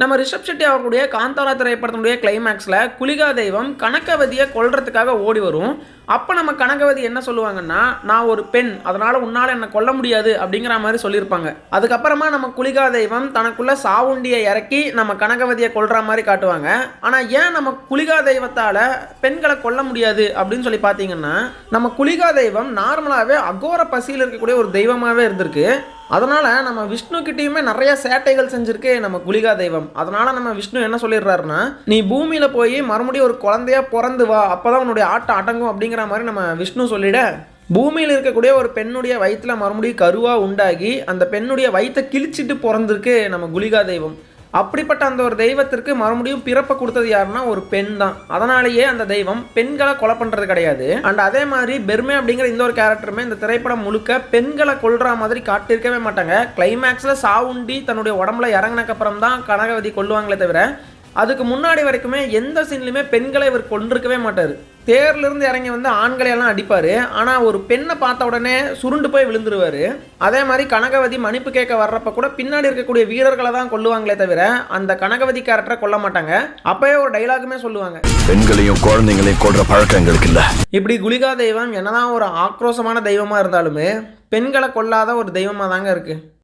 நம்ம ரிஷப் ஷெட்டி அவர்களுடைய காந்தாரா திரைப்படத்தினுடைய கிளைமேக்ஸில் குளிகா தெய்வம் கனகவதியை கொல்றதுக்காக ஓடி வரும். அப்போ நம்ம கனகவதி என்ன சொல்லுவாங்கன்னா, நான் ஒரு பெண், அதனால் உன்னால் என்னை கொல்ல முடியாது அப்படிங்கிற மாதிரி சொல்லியிருப்பாங்க. அதுக்கப்புறமா நம்ம குளிகா தெய்வம் தனக்குள்ள சாவுண்டியை இறக்கி நம்ம கனகவதியை கொல்ற மாதிரி காட்டுவாங்க. ஆனால் ஏன் நம்ம குளிகா தெய்வத்தால் பெண்களை கொல்ல முடியாது அப்படின்னு சொல்லி பார்த்தீங்கன்னா, நம்ம குளிகா தெய்வம் நார்மலாகவே அகோர பசியில் இருக்கக்கூடிய ஒரு தெய்வமாகவே இருந்திருக்கு. அதனால் நம்ம விஷ்ணு கிட்டேயுமே நிறைய சேட்டைகள் செஞ்சுருக்கு நம்ம குளிகா தெய்வம். அதனால் நம்ம விஷ்ணு என்ன சொல்லிடுறாருன்னா, நீ பூமியில் போய் மறுபடியும் ஒரு குழந்தையா பிறந்து வா, அப்போ தான் உன்னுடைய ஆட்டம் அடங்கும் அப்படிங்கிற மாதிரி நம்ம விஷ்ணு சொல்லிட, பூமியில் இருக்கக்கூடிய ஒரு பெண்ணுடைய வயிற்றில் மறுபடியும் கருவாக உண்டாகி அந்த பெண்ணுடைய வயிற்றை கிழிச்சிட்டு பிறந்திருக்கு நம்ம குளிகா தெய்வம். அப்படிப்பட்ட அந்த ஒரு தெய்வத்திற்கு மறுபடியும் பிறப்பை கொடுத்தது யாருன்னா ஒரு பெண் தான். அதனாலேயே அந்த தெய்வம் பெண்களை கொலை பண்ணுறது கிடையாது. அண்ட் அதே மாதிரி பெர்மே அப்படிங்கிற இந்த ஒரு கேரக்டருமே இந்த திரைப்படம் முழுக்க பெண்களை கொல்ற மாதிரி காட்டியிருக்கவே மாட்டாங்க. கிளைமேக்ஸில் சாவுண்டி தன்னுடைய உடம்புல இறங்கினக்கப்புறம் தான் கனகவதி கொல்லுவாங்களே தவிர, அதுக்கு முன்னாடி வரைக்குமே எந்த சீன்லையுமே பெண்களை இவர் கொண்டிருக்கவே மாட்டார். தேர்லேருந்து இறங்கி வந்து ஆண்களையெல்லாம் அடிப்பார். ஆனால் ஒரு பெண்ணை பார்த்த உடனே சுருண்டு போய் விழுந்துருவார். அதே மாதிரி கனகவதி மன்னிப்பு கேட்க வர்றப்ப கூட பின்னாடி இருக்கக்கூடிய வீரர்களை தான் கொல்லுவாங்களே தவிர அந்த கனகவதி கேரக்டரை கொல்ல மாட்டாங்க. அப்பயே ஒரு டைலாகுமே சொல்லுவாங்க, பெண்களையும் குழந்தைங்களையும் கொல்ற பழக்கம் எங்களுக்கு இல்லை. இப்படி குளிகா தெய்வம் என்னதான் ஒரு ஆக்ரோஷமான தெய்வமாக இருந்தாலுமே பெண்களை கொல்லாத ஒரு தெய்வமாக தாங்க இருக்குது.